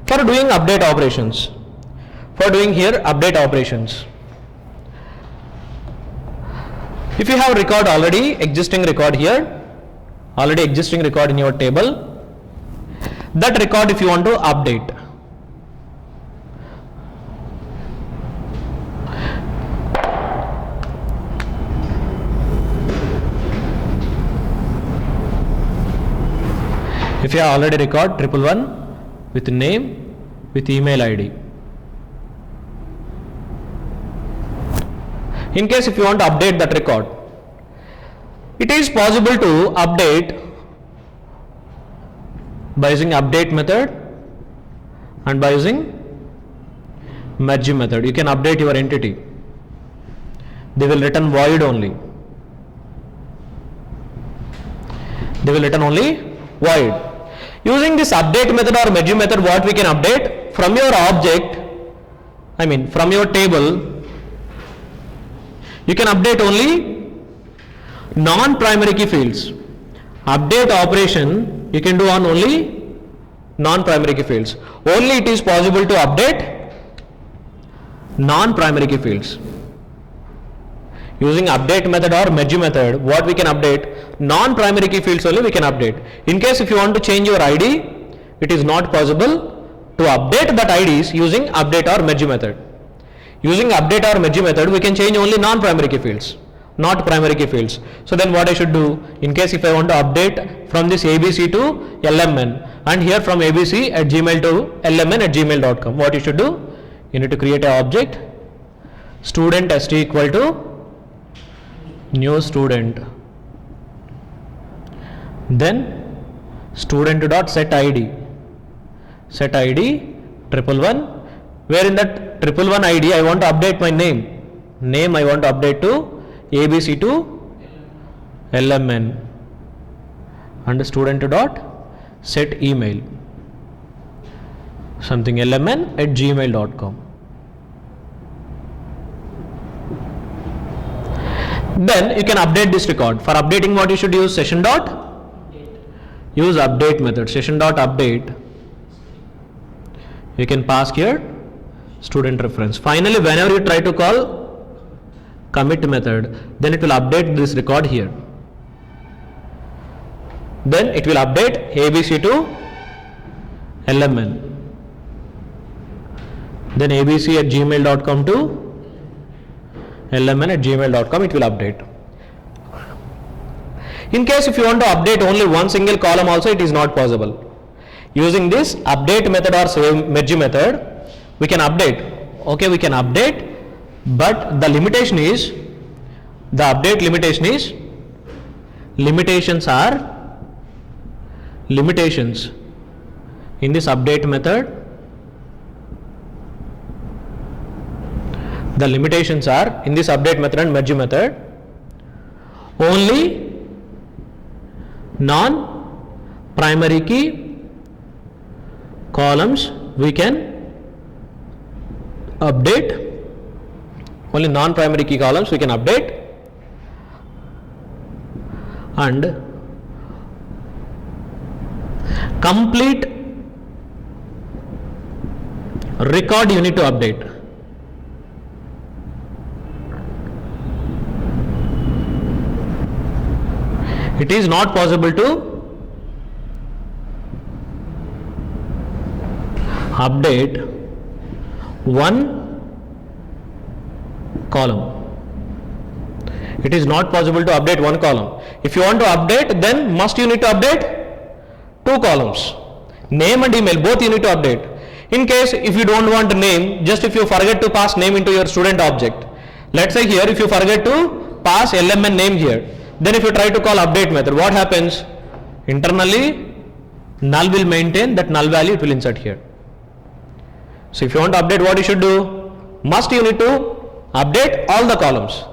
for doing update operations. For doing here update operations. If you have record already, existing record here, already existing record in your table, that record if you want to update. If you have already record 111 with name, with email ID. In case if you want to update that record, it is possible to update by using update method and by using merge method. You can update your entity. They will return void only. They will return only void. Using this update method or merge method, what we can update from your object, from your table, you can update only non-primary key fields. Update operation you can do on only non-primary key fields. Only it is possible to update non-primary key fields. Using update method or merge method, what we can update, non-primary key fields only we can update. In case if you want to change your ID, it is not possible to update that IDs using update or merge method. Using update or merge method, we can change only non-primary key fields, not primary key fields. So then what I should do, in case if I want to update from this ABC to LMN and here from ABC at Gmail to LMN at gmail.com, what you should do, you need to create an object, student st equal to new student, then student dot set ID 111, where in that 111 ID I want to update my name I want to update to ABC to LMN, and student dot set email something LMN at gmail.com. Then you can update this record. For updating, what you should use, session dot use update method, session dot update. You can pass here student reference. Finally, whenever you try to call commit method, then it will update this record here. Then it will update ABC to LMN. Then ABC at gmail.com to LMN at gmail.com, it will update. In case if you want to update only one single column also, it is not possible. Using this update method or save merge method, we can update. Okay, we can update, but the limitation is, the update limitation is, limitations in this update method. The limitations are in this update method and merge method, only non-primary key columns we can update, only non-primary key columns we can update, and complete record you need to update. It is not possible to update one column. It is not possible to update one column. If you want to update, then must you need to update two columns. Name and email, both you need to update. In case if you don't want name, just if you forget to pass name into your student object. Let's say here if you forget to pass LMN name here, then if you try to call update method, what happens? Internally null will maintain that null value, it will insert here. So if you want to update, what you should do? Must you need to update all the columns.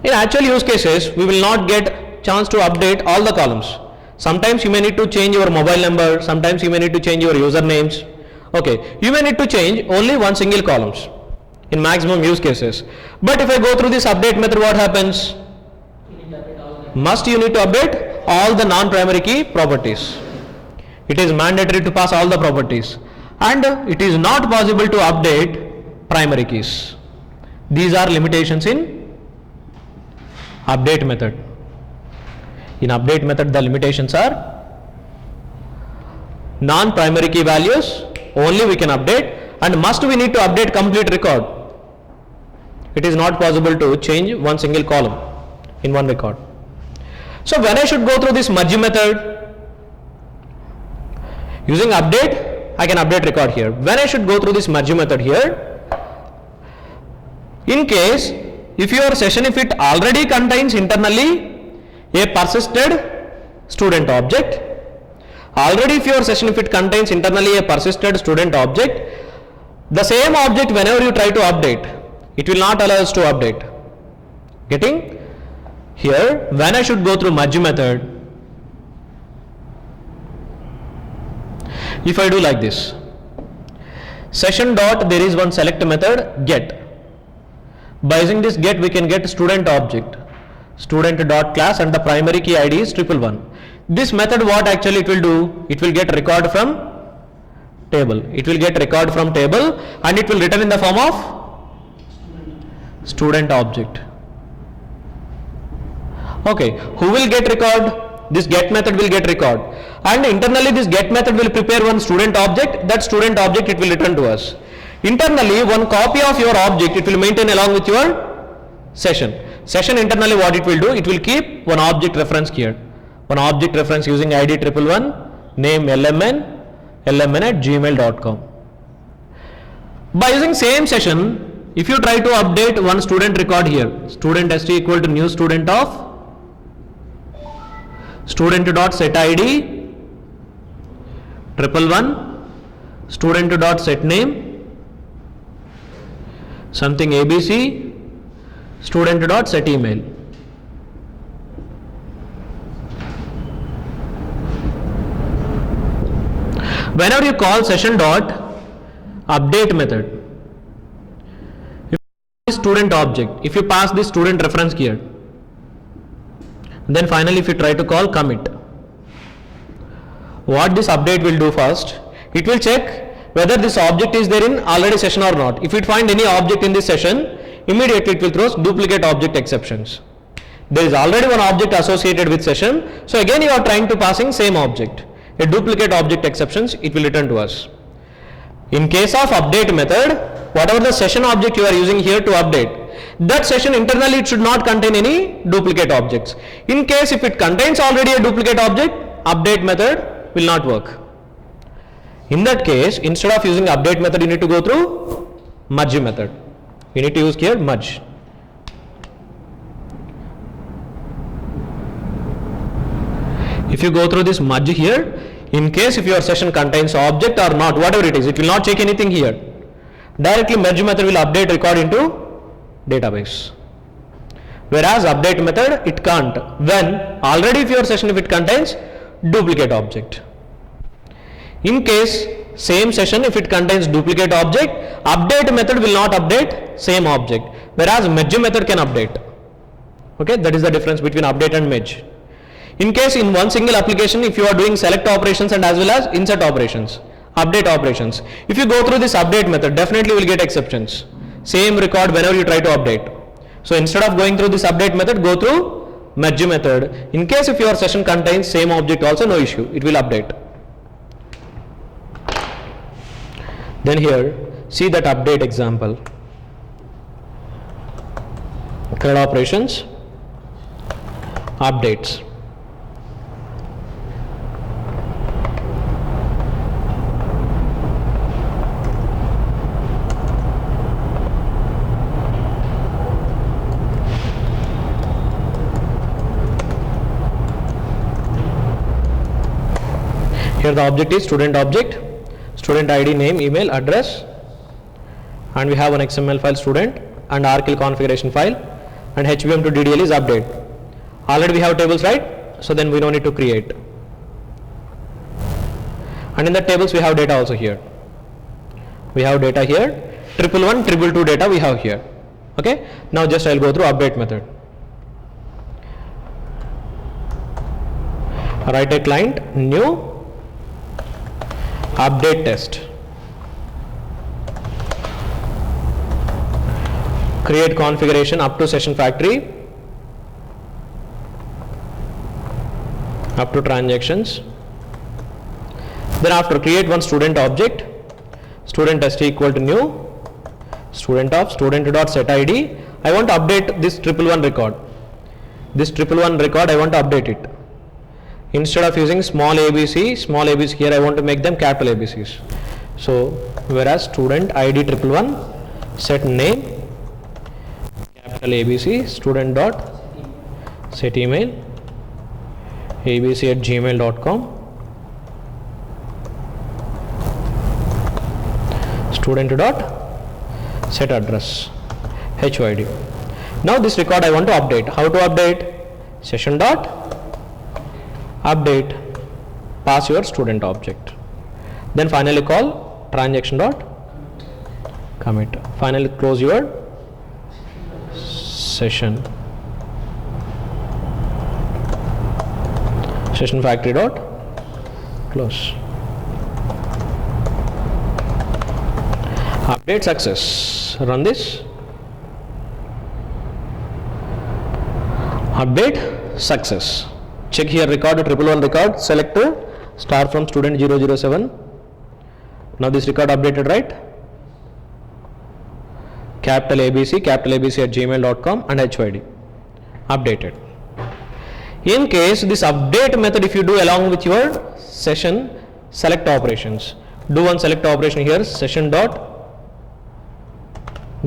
In actual use cases, we will not get chance to update all the columns. Sometimes you may need to change your mobile number, sometimes you may need to change your usernames. Okay, you may need to change only one single columns in maximum use cases. But if I go through this update method, what happens? Must you need to update all the non-primary key properties. It is mandatory to pass all the properties, and it is not possible to update primary keys. These are limitations in update method. In update method, the limitations are non-primary key values only we can update, and must we need to update complete record. It is not possible to change one single column in one record. So when I should go through this merge method, using update, I can update record here. When I should go through this merge method here, in case if your session, if it already contains internally a persisted student object, already if your session, if it contains internally a persisted student object, the same object whenever you try to update, it will not allow us to update. Getting? Here, when I should go through merge method, if I do like this, session dot, there is one select method get. By using this get, we can get student object, student dot class, and the primary key ID is 111. This method, what actually it will do, it will get record from table. It will get record from table, and it will return in the form of student object. Okay, who will get record? This get method will get record, and internally this get method will prepare one student object. That student object it will return to us. Internally, one copy of your object it will maintain along with your session. Session internally what it will do, it will keep one object reference here. One object reference using ID 111, name lmn@gmail.com. By using same session, if you try to update one student record here, student st equal to new student of student dot set ID 111, student dot set name something ABC, student dot set email. Whenever you call session dot update method, if student object, if you pass this student reference here, then finally if you try to call commit, what this update will do first, it will check whether this object is there in already session or not. If it find any object in this session, immediately it will throw duplicate object exceptions. There is already one object associated with session, so again you are trying to passing same object. A duplicate object exceptions it will return to us. In case of update method, whatever the session object you are using here to update, that session internally it should not contain any duplicate objects. In case if it contains already a duplicate object, update method will not work. In that case, instead of using update method, you need to go through merge method. You need to use here merge. If you go through this merge here, in case if your session contains object or not, whatever it is, it will not check anything here. Directly merge method will update record into database. Whereas update method it can't, when already if your session if it contains duplicate object. In case same session if it contains duplicate object, update method will not update same object, whereas merge method can update. Okay, that is the difference between update and merge. In case in one single application, if you are doing select operations and as well as insert operations, update operations, if you go through this update method, definitely will get exceptions. Same record whenever you try to update. So instead of going through this update method, go through merge method. In case if your session contains same object also, no issue, it will update. Then here, see that update example. CURD operations, updates. Here the object is student object, student ID, name, email, address, and we have an XML file student and RKL configuration file, and HBM to DDL is update. Already we have tables, right? So then we don't need to create. And in the tables we have data also here. We have data here, 111, 222 data we have here. Okay. Now just I'll go through update method. Write a client new update test, create configuration up to session factory, up to transactions. Then after create one student object, student test equal to new student of student dot set id. I want to update this 111 record. This 111 record I want to update it. Instead of using small abc here I want to make them capital ABCs. So whereas student id 111 set name capital ABC, student dot set email abc@gmail.com, student dot set address HYD. Now this record I want to update. How to update? Session dot update, pass your student object, then finally call transaction dot commit, finally close your session factory dot close. Update success. Run this. Update success. Check here record 111 record. Select start from student 007. Now this record updated, right? Capital ABC @gmail.com and HYD. Updated. In case this update method if you do along with your session select operations, do one select operation here, session dot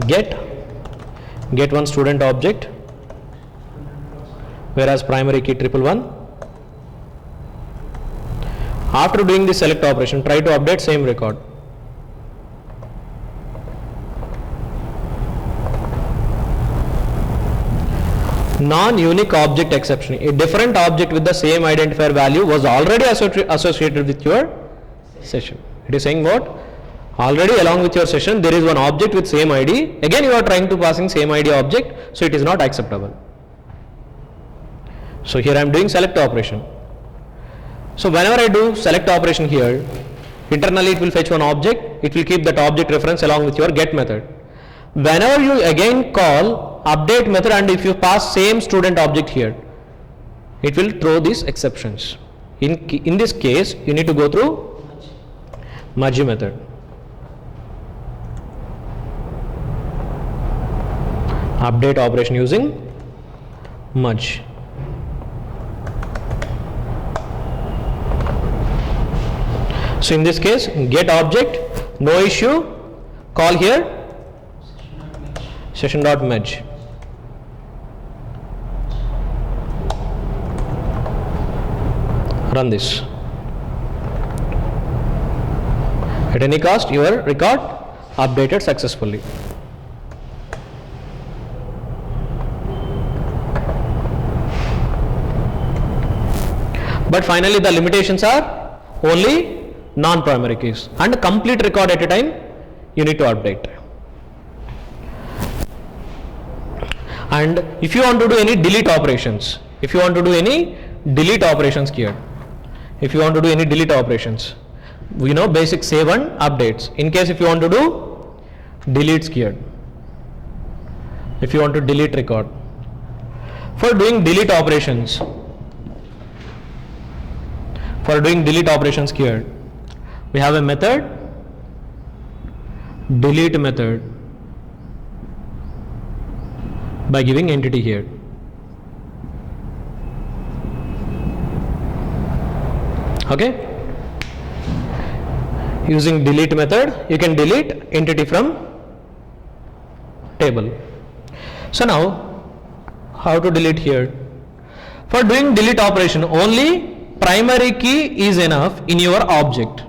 get one student object, whereas primary key 111. After doing the select operation, try to update same record. Non-unique object exception. A different object with the same identifier value was already associated with your session. It is saying what? Already along with your session there is one object with same ID. Again you are trying to passing same ID object, so it is not acceptable. So here I am doing select operation. So whenever I do select operation here, internally it will fetch one object, it will keep that object reference along with your get method. Whenever you again call update method and if you pass same student object here, it will throw these exceptions. In this case you need to go through merge method. Update operation using merge. So in this case get object, no issue, call here session dot merge. Run this. At any cost your record updated successfully. But finally the limitations are only non-primary keys and complete record at a time you need to update. And if you want to do any delete operations, here, if you want to do any delete operations, we know basic save and updates. In case if you want to do deletes here, if you want to delete record, for doing delete operations here, we have a method delete method by giving entity here. Okay, using delete method you can delete entity from table. So now how to delete here? For doing delete operation only primary key is enough in your object.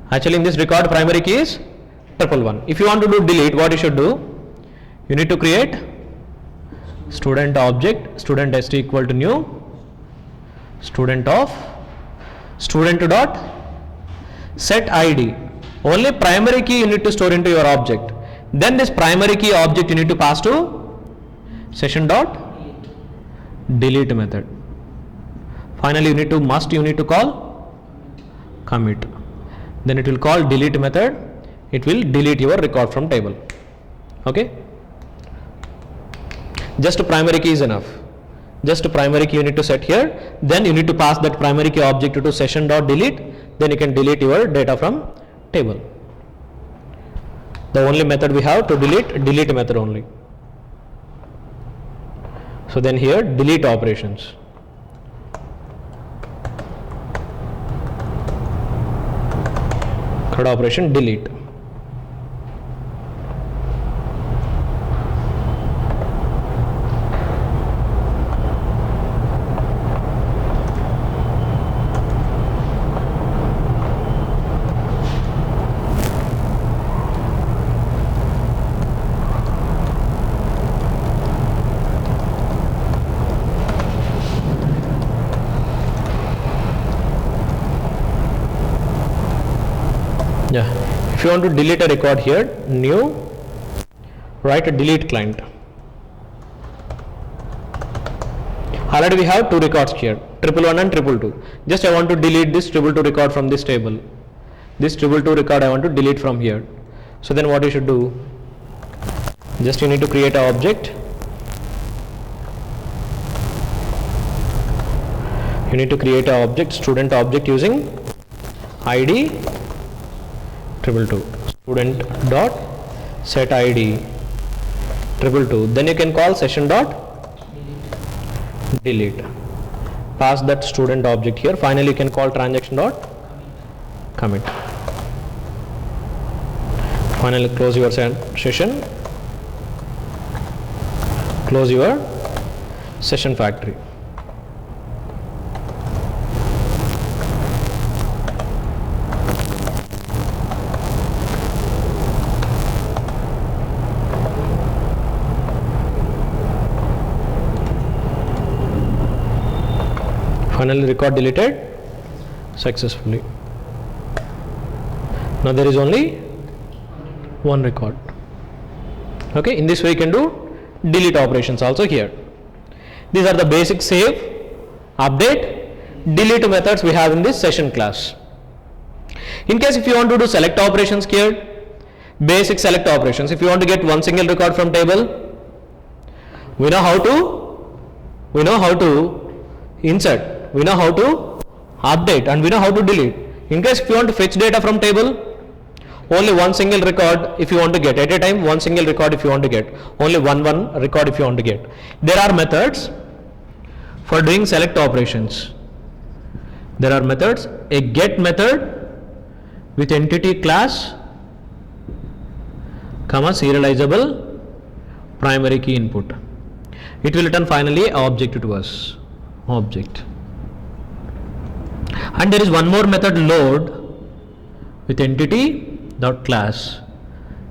Actually in this record primary key is 111. If you want to do delete, what you should do? You need to create student object, student st equal to new student of student dot set id. Only primary key you need to store into your object. Then this primary key object you need to pass to session dot delete method. Finally you need to call commit. then it will call delete method, it will delete your record from table. Okay, just a primary key is enough. Just a primary key you need to set here, then you need to pass that primary key object to session.delete, then you can delete your data from table. The only method we have to delete method only. So then here delete operations. Third operation, delete. If you want to delete a record here, new, write a delete client. Already we have two records here, 111 and 222. Just I want to delete this 222 record from this table. This 222 record I want to delete from here. So then what you should do? Just you need to create an object. You need to create an object, student object using ID 222, student dot set ID 222. Then you can call session dot delete. Pass that student object here. Finally, you can call transaction dot commit. Finally, close your session. Close your session factory. Finally, record deleted successfully. Now there is only one record. Okay, in this way you can do delete operations also here. These are the basic save, update, delete methods we have in this session class. In case if you want to do select operations here, basic select operations, if you want to get one single record from table, we know how to insert, we know how to update, and we know how to delete. In case if you want to fetch data from table, only one single record if you want to get at a time, one single record if you want to get, only one record if you want to get. There are methods for doing select operations. There are methods, a get method with entity class, comma serializable primary key input. It will return finally object to us, object. And there is one more method, load with entity dot class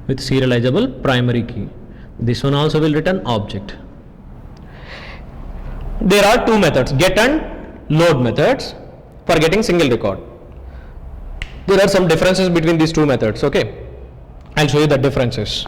with serializable primary key. This one also will return object. There are two methods, get and load methods for getting single record. There are some differences between these two methods. Okay, I'll show you the differences.